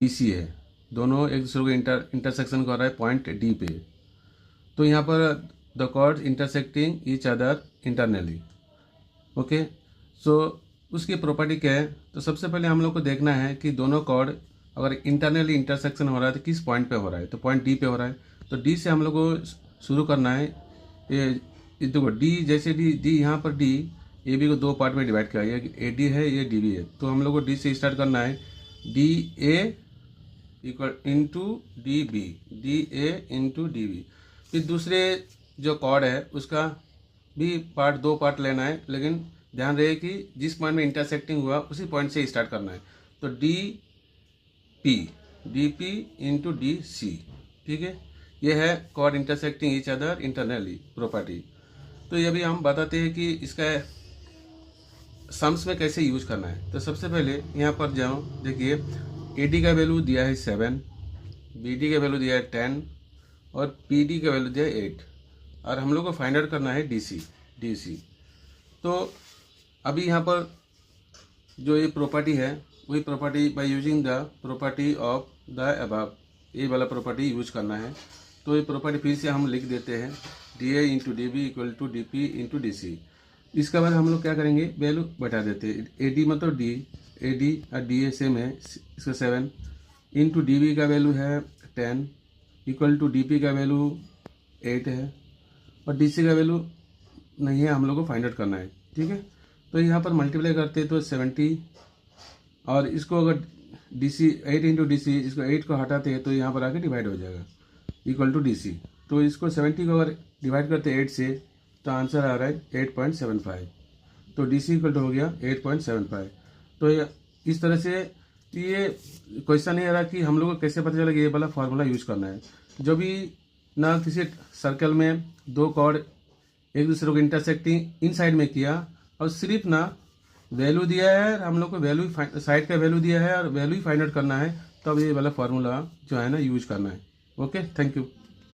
DC है, दोनों एक दूसरे को इंटरसेक्शन कर रहा है पॉइंट D पे। तो यहाँ पर the chords intersecting each other internally. Okay, so उसकी प्रॉपर्टी क्या है? तो सबसे पहले हम लोग को देखना है कि दोनों कॉर्ड अगर इंटरनली इंटरसेक्शन हो रहा है तो किस पॉइंट पे हो रहा है। तो पॉइंट D पे हो रहा है, तो D से हम लोग को शुरू करना है। ये देखो D, जैसे D यहाँ पर D AB को दो पार्ट में डिवाइड किया, ये AD है, ये DB है। तो हम लोग को D से स्टार्ट करना है, DA equal into DB, DA into DB। फिर दूसरे जो कॉर्ड है उसका भी दो पार्ट लेना है, लेकिन ध्यान रहे कि जिस पॉइंट में इंटरसेक्टिंग हुआ उसी पॉइंट से स्टार्ट करना है। तो DP इंटू DC, ठीक है। ये है chord intersecting each other internally property. तो ये भी हम बताते हैं कि इसका सम्स में कैसे यूज करना है। तो सबसे पहले यहाँ पर जाओ, देखिए AD का वैल्यू दिया है 7, BD का वैल्यू दिया है 10 और PD का वैल्यू दिया है 8, और हम लोग को फाइंड आउट करना है DC। तो अभी यहाँ पर जो ये प्रॉपर्टी है वही property by using the property of the above, ये वाला प्रॉपर्टी यूज करना है। तो ये प्रॉपर्टी फिर से हम लिख देते हैं, DA into DB equal to DP into DC। इसके बाद हम लोग क्या करेंगे, वैल्यू बैठा देते हैं। AD मतलब AD और DA सेम है, इसका 7 इंटू DB का वैल्यू है 10 इक्वल टू DP का वैल्यू 8 है, और DC का वैल्यू नहीं है, हम लोग को फाइंड आउट करना है, ठीक है। तो यहाँ पर मल्टीप्लाई करते हैं तो 70, और इसको अगर DC 8 इंटू DC, इसको 8 को हटाते हैं तो यहाँ पर आके डिवाइड हो जाएगा इक्वल टू DC। तो इसको 70 को अगर डिवाइड करते हैं 8 से तो आंसर आ रहा है 8.75। तो DC इक्वल टू हो गया 8.75। तो इस तरह से ये क्वेश्चन नहीं आ रहा कि हम लोग को कैसे पता चला कि ये वाला फार्मूला यूज करना है। जो भी ना किसी सर्कल में दो कॉर्ड एक दूसरे को इंटरसेक्टिंग इन साइड में किया, और सिर्फ ना वैल्यू दिया है, हम लोग को वैल्यू साइड का वैल्यू दिया है और वैल्यू ही फाइंड आउट करना है, तब ये वाला फार्मूला जो है ना यूज करना है। Okay, thank you.